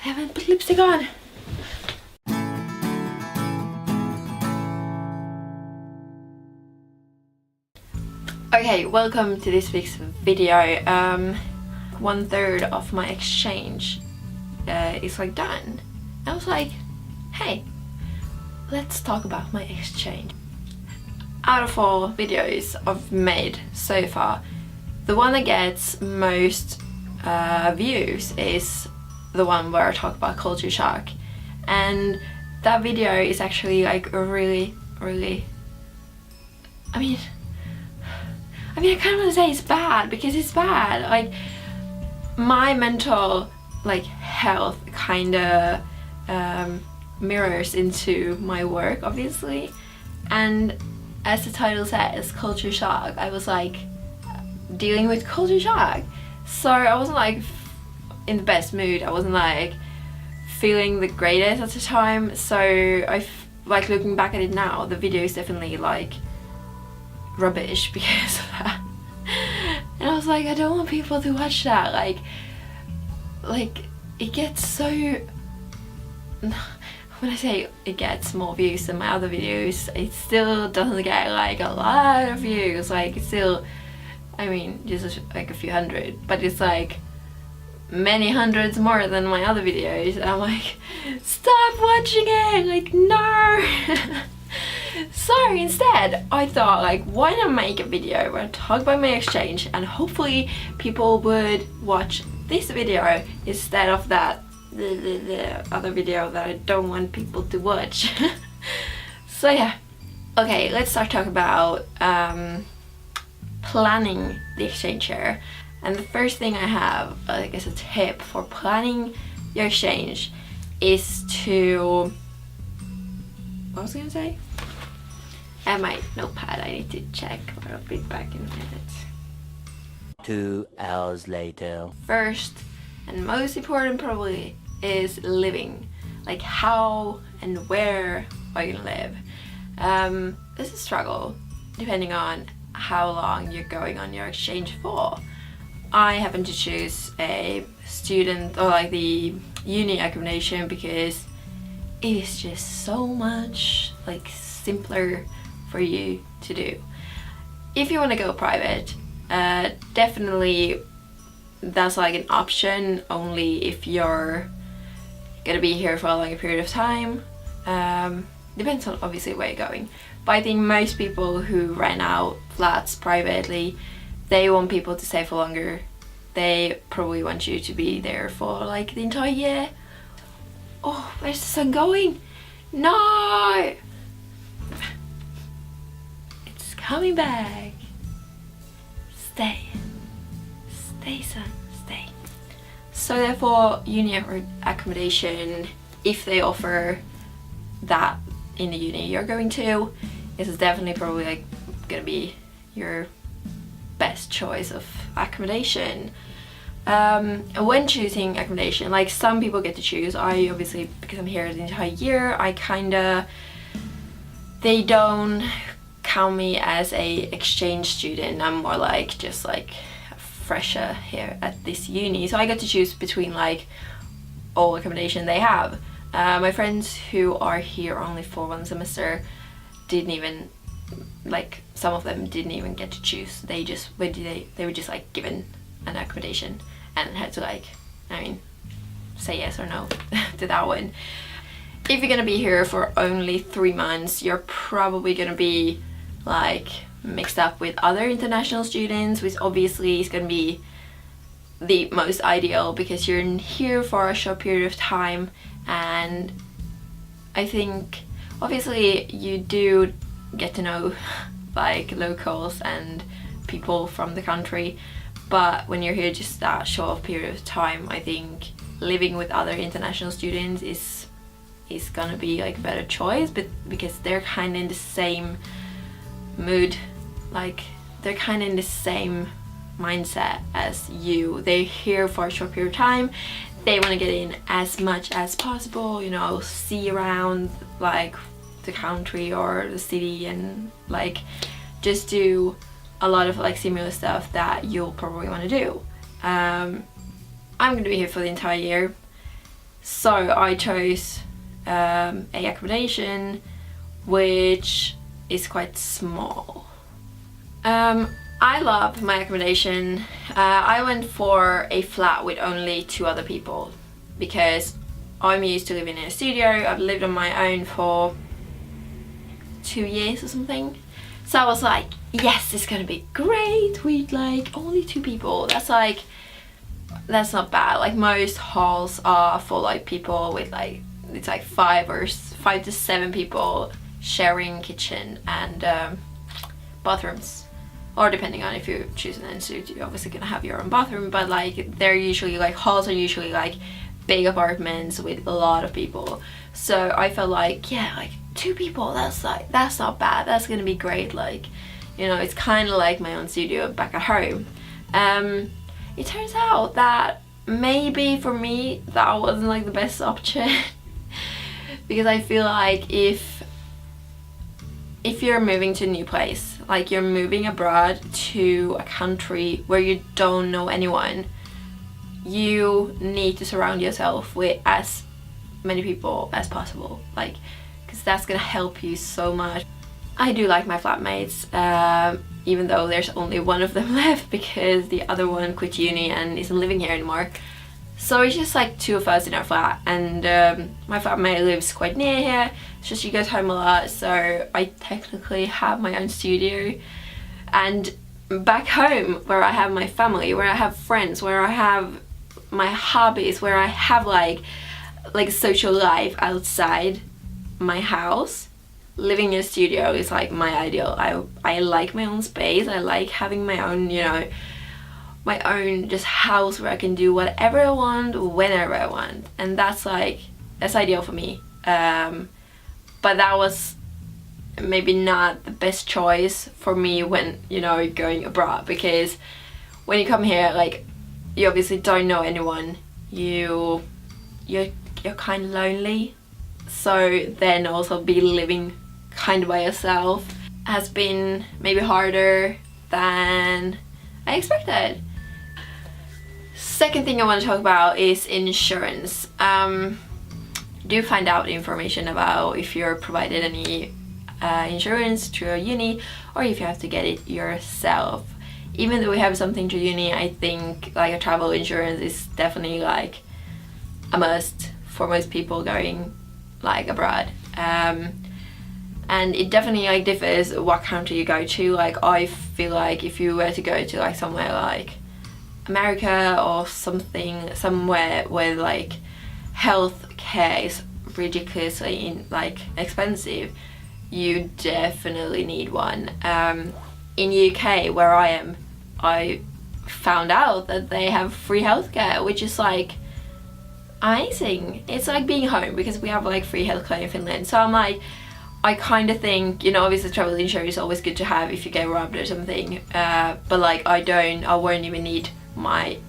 haven't put lipstick on. Okay, welcome to this week's video. 1/3 of my exchange is like done. I was like, hey, let's talk about my exchange. Out of all videos I've made so far, the one that gets most views is the one where I talk about culture shock, and that video is actually like a really I mean, I kind of want to say it's bad because it's bad. Like, my mental health kind of mirrors into my work, obviously, and as the title says, culture shock, I was like dealing with culture shock, so I wasn't like in the best mood. I wasn't like feeling the greatest at the time, so like looking back at it now, the video is definitely like rubbish because of that. And I was like, I don't want people to watch that. Like it gets so, when I say it gets more views than my other videos, it still doesn't get like a lot of views. Like, it's still, I mean, just like a few hundred, but it's like many hundreds more than my other videos. And I'm like, stop watching it, like, no. So instead I thought, like, why not make a video where I talk about my exchange and hopefully people would watch this video instead of that the other video that I don't want people to watch. So yeah, okay, let's start talking about planning the exchange here. And the first thing I have, I guess, a tip for planning your exchange is to, what was I gonna say? I have my notepad, I need to check, but I'll be back in a minute. 2 hours later. First and most important probably is living. Like, how and where are you gonna live? This is a struggle depending on how long you're going on your exchange for. I happen to choose a student or like the uni accommodation because it is just so much like simpler for you to do. If you want to go private, definitely that's like an option only if you're gonna be here for a longer period of time. Depends on obviously where you're going, but I think most people who rent out flats privately, they want people to stay for longer. They probably want you to be there for like the entire year. Oh, where's the sun going? No! It's coming back. Stay. Stay, son, stay. So therefore, uni accommodation, if they offer that in the uni you're going to, is definitely probably like gonna be your best choice of accommodation. When choosing accommodation, like, some people get to choose. I obviously, because I'm here the entire year, they don't count me as a exchange student. I'm more like just like a fresher here at this uni, so I get to choose between like all accommodation they have. My friends who are here only for one semester didn't even, like, some of them didn't even get to choose. They were just like given an accommodation and had to, like, I mean, say yes or no to that one. If you're gonna be here for only 3 months, you're probably gonna be like mixed up with other international students, which obviously is gonna be the most ideal because you're here for a short period of time. And I think obviously you do get to know like locals and people from the country, but when you're here just that short period of time, I think living with other international students is gonna be like a better choice, but because they're kind of in the same mood, like they're kind of in the same mindset as you. They're here for a short period of time, they want to get in as much as possible, you know, see around like the country or the city and like just do a lot of like similar stuff that you'll probably want to do. I'm gonna be here for the entire year, So I chose a accommodation which is quite small. I love my accommodation. I went for a flat with only 2 other people because I'm used to living in a studio. I've lived on my own for 2 years or something. So I was like, yes, it's gonna be great with like only 2 people. That's not bad. Like most halls are for like people with like, it's like 5 to 7 people sharing kitchen and bathrooms. Or depending on if you choose an institute, you're obviously gonna have your own bathroom, but like they're usually like, halls are usually like big apartments with a lot of people. So I felt like, yeah, like 2 people, that's not bad, that's gonna be great. Like, you know, it's kind of like my own studio back at home. It turns out that maybe for me that wasn't like the best option because I feel like if you're moving to a new place, like you're moving abroad to a country where you don't know anyone, you need to surround yourself with as many people as possible, like, because that's gonna help you so much. I do like my flatmates, even though there's only one of them left because the other one quit uni and isn't living here anymore. So it's just like 2 of us in our flat, and my flatmate lives quite near here, so she goes home a lot, so I technically have my own studio. And back home, where I have my family, where I have friends, where I have my hobbies, where I have like social life outside my house, living in a studio is like my ideal. I like my own space. I like having my own, you know, my own just house where I can do whatever I want, whenever I want, and that's ideal for me. But that was maybe not the best choice for me when, you know, going abroad, because when you come here, like, you obviously don't know anyone. You're kind of lonely, so then also be living kind of by yourself has been maybe harder than I expected. Second thing I want to talk about is insurance. Do find out information about if you're provided any insurance through a uni or if you have to get it yourself. Even though we have something through uni, I think like a travel insurance is definitely like a must for most people going like abroad. And it definitely like differs what country you go to. Like I feel like if you were to go to like somewhere like America or somewhere where like health care is ridiculously expensive, you definitely need one. In UK where I am, I found out that they have free healthcare, which is like amazing. It's like being home because we have like free healthcare in Finland. So I'm like, I kind of think, you know, obviously travel insurance is always good to have if you get robbed or something, but like I won't even need my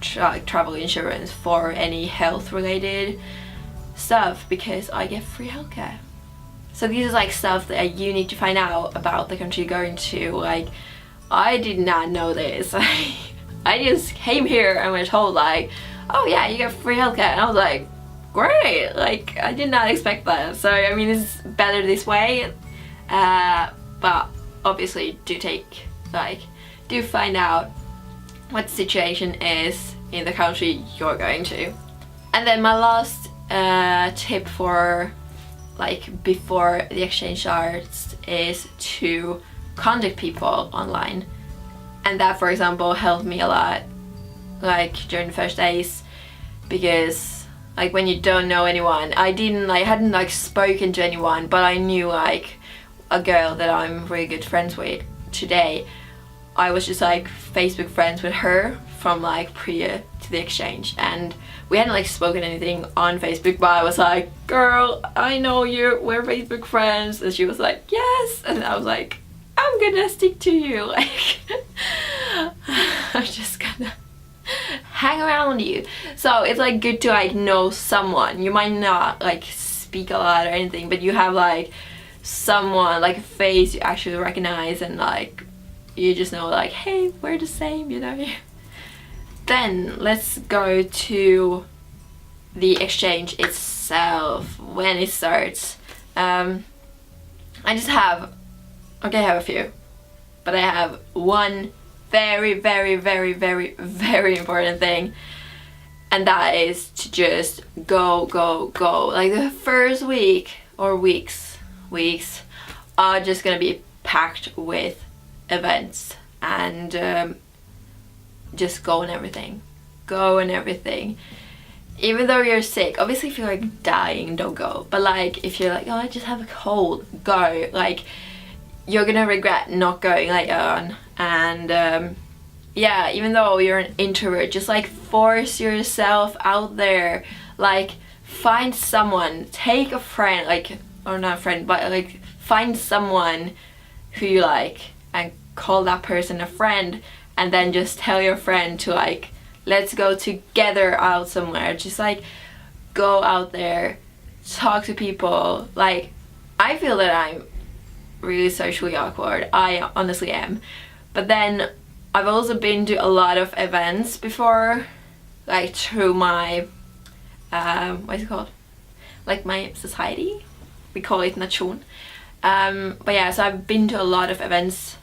travel insurance for any health related stuff because I get free healthcare. So these are like stuff that you need to find out about the country you're going to. Like, I did not know this. I just came here and was told like, oh yeah, you get free healthcare, and I was like, great. Like, I did not expect that. So I mean, it's better this way, but obviously do find out what the situation is in the country you're going to. And then my last tip for like before the exchange starts is to contact people online, and that, for example, helped me a lot like during the first days, because like when you don't know anyone, I hadn't like spoken to anyone, but I knew like a girl that I'm really good friends with today. I was just like Facebook friends with her from like prior to the exchange, and we hadn't like spoken anything on Facebook, but I was like, girl, I know you, we're Facebook friends, and she was like, yes, and I was like, I'm gonna stick to you, like I'm just gonna hang around you. So it's like good to like know someone. You might not like speak a lot or anything, but you have like someone, like a face you actually recognize, and like you just know like, hey, we're the same, you know. Then let's go to the exchange itself, when it starts, I have a few, but I have one very, very, very, very, very important thing, and that is to just go, go, go. Like the first week or weeks are just gonna be packed with events and just go and everything. Even though you're sick, obviously if you're like dying, don't go. But like if you're like, oh, I just have a cold, go. Like you're gonna regret not going later on. And yeah, even though you're an introvert, just like force yourself out there. Like find someone, take a friend, like, or not a friend, but like find someone who you like and call that person a friend, and then just tell your friend to like, let's go together out somewhere. Just like go out there, talk to people. Like I feel that I'm really socially awkward. I honestly am. But then I've also been to a lot of events before, like through my what is it called? Like my society. We call it nation. But yeah, so I've been to a lot of events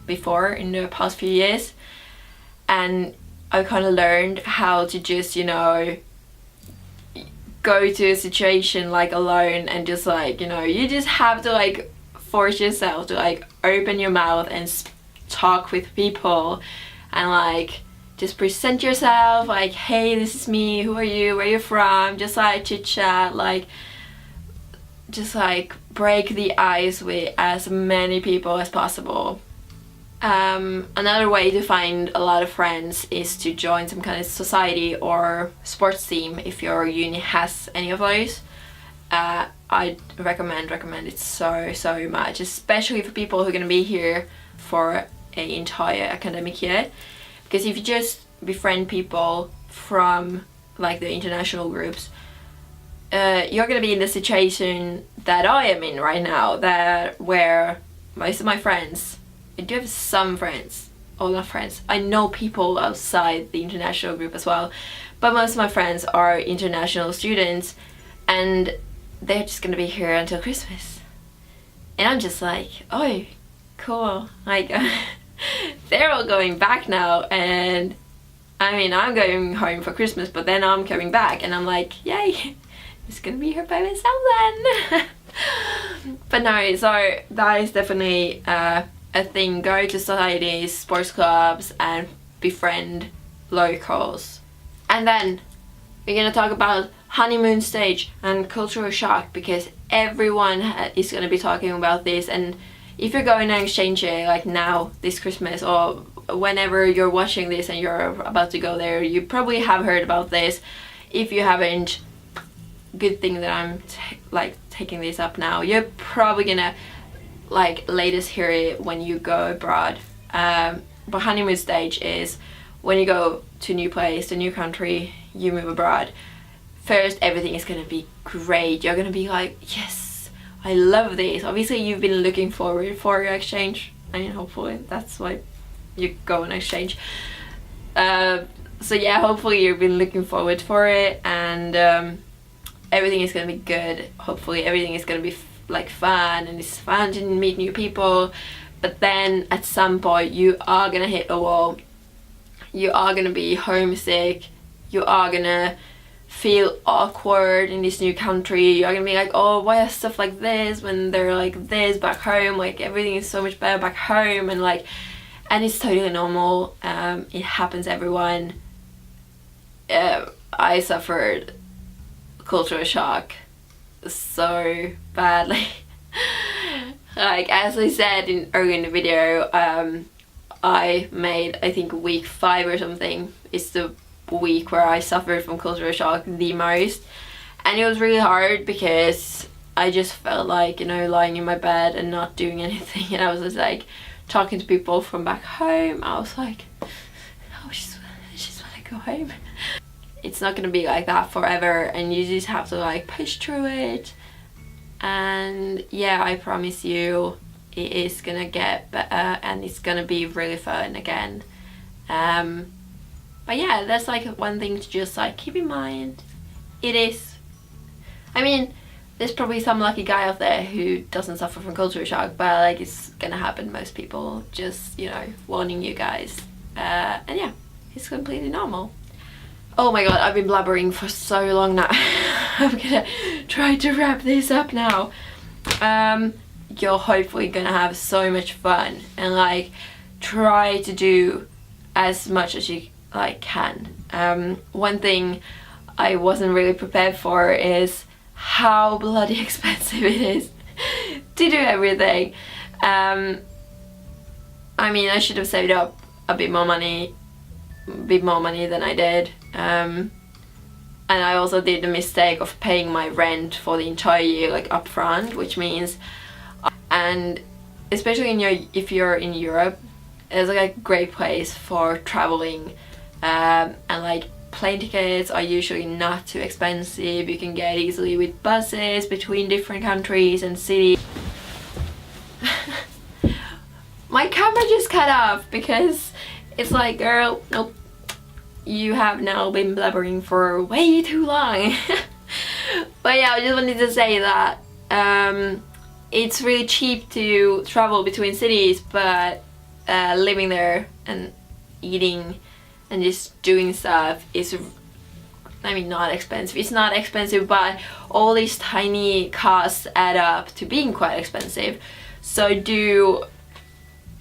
before in the past few years, and I kind of learned how to just, you know, go to a situation like alone and just like, you know, you just have to like force yourself to like open your mouth and talk with people and like just present yourself like, hey, this is me, who are you, where are you from, just like chit chat, like just like break the ice with as many people as possible. Another way to find a lot of friends is to join some kind of society or sports team if your uni has any of those. I recommend it so much, especially for people who are going to be here for an entire academic year, because if you just befriend people from like the international groups, you're going to be in the situation that I am in right now, that where most of my friends, I do have some friends, or not friends, I know people outside the international group as well, but most of my friends are international students and they're just gonna be here until Christmas. And I'm just like, oh, cool. Like, they're all going back now, and I mean, I'm going home for Christmas, but then I'm coming back, and I'm like, yay, I'm just gonna be here by myself then. But no, so that is definitely a thing. Go to societies, sports clubs, and befriend locals. And then we're gonna talk about honeymoon stage and cultural shock, because everyone is gonna be talking about this. And if you're going on exchange year, like now this Christmas, or whenever you're watching this and you're about to go there, you probably have heard about this. If you haven't, good thing that I'm taking this up now. You're probably gonna like latest hear it when you go abroad. But honeymoon stage is when you go to a new place, a new country, you move abroad. First, everything is gonna be great. You're gonna be like, yes, I love this. Obviously, you've been looking forward for your exchange. I mean, hopefully that's why you go on exchange. So yeah, hopefully you've been looking forward for it, and everything is gonna be good. Hopefully everything is gonna be like fun, and it's fun to meet new people. But then at some point you are gonna hit a wall. You are gonna be homesick. You are gonna feel awkward in this new country. You're gonna be like, oh, why is stuff like this when they're like this back home? Like everything is so much better back home, and like, and it's totally normal. It happens to everyone. I suffered cultural shock so badly. Like as I said earlier in the video, I made, I think week 5 or something is the week where I suffered from cultural shock the most, and it was really hard because I just felt like, you know, lying in my bed and not doing anything, and I was just like talking to people from back home. I was like, oh, I just want to go home. It's not gonna be like that forever, and you just have to like push through it. And yeah, I promise you it is gonna get better, and it's gonna be really fun again. But yeah, that's like one thing to just like keep in mind. It is, I mean, there's probably some lucky guy out there who doesn't suffer from culture shock, but like it's gonna happen to most people. Just, you know, warning you guys. And yeah, it's completely normal. Oh my god, I've been blabbering for so long now. I'm gonna try to wrap this up now. You're hopefully gonna have so much fun and like try to do as much as you like can. One thing I wasn't really prepared for is how bloody expensive it is to do everything. I mean, I should have saved up a bit more money than I did. And I also did the mistake of paying my rent for the entire year like upfront, which means, and especially if you're in Europe, it's like a great place for traveling, and like plane tickets are usually not too expensive. You can get easily with buses between different countries and cities. My camera just cut off because it's like, girl, nope, you have now been blabbering for way too long. But yeah, I just wanted to say that it's really cheap to travel between cities, but living there and eating and just doing stuff is, I mean, not expensive. It's not expensive, but all these tiny costs add up to being quite expensive. So do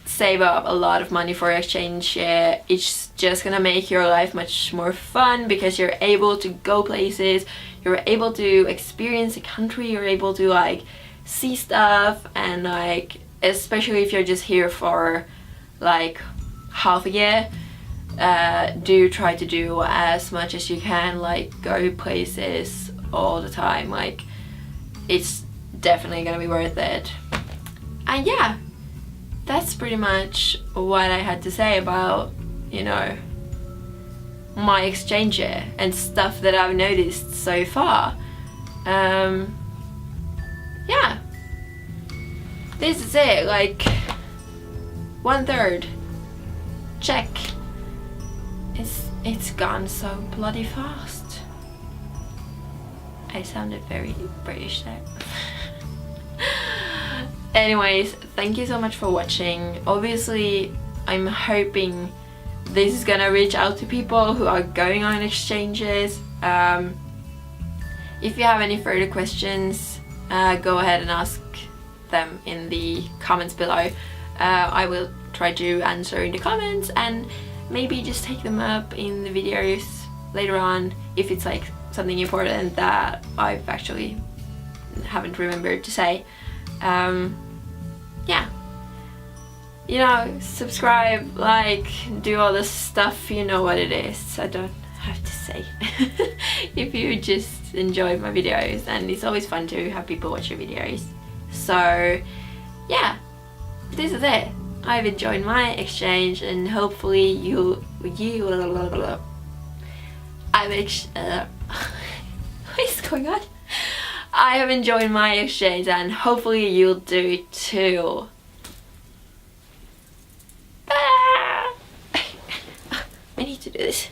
save up a lot of money for exchange. It's just gonna make your life much more fun because you're able to go places, you're able to experience a country, you're able to like see stuff, and like especially if you're just here for like half a year, do try to do as much as you can, like go places all the time. Like it's definitely gonna be worth it. And yeah, that's pretty much what I had to say about, you know, my exchange year and stuff that I've noticed so far. Yeah, this is it, like 1/3. Check. It's gone so bloody fast. I sounded very British there. Anyways, thank you so much for watching. Obviously, I'm hoping this is gonna reach out to people who are going on exchanges. If you have any further questions, go ahead and ask them in the comments below. I will try to answer in the comments and maybe just take them up in the videos later on if it's like something important that I've actually haven't remembered to say. Yeah, you know, subscribe, like, do all this stuff, you know what it is. I don't have to say. If you just enjoy my videos, and it's always fun to have people watch your videos. So yeah, this is it. I've enjoyed my exchange, and hopefully what is going on? I have enjoyed my exchange, and hopefully you'll do it too. I need to do this.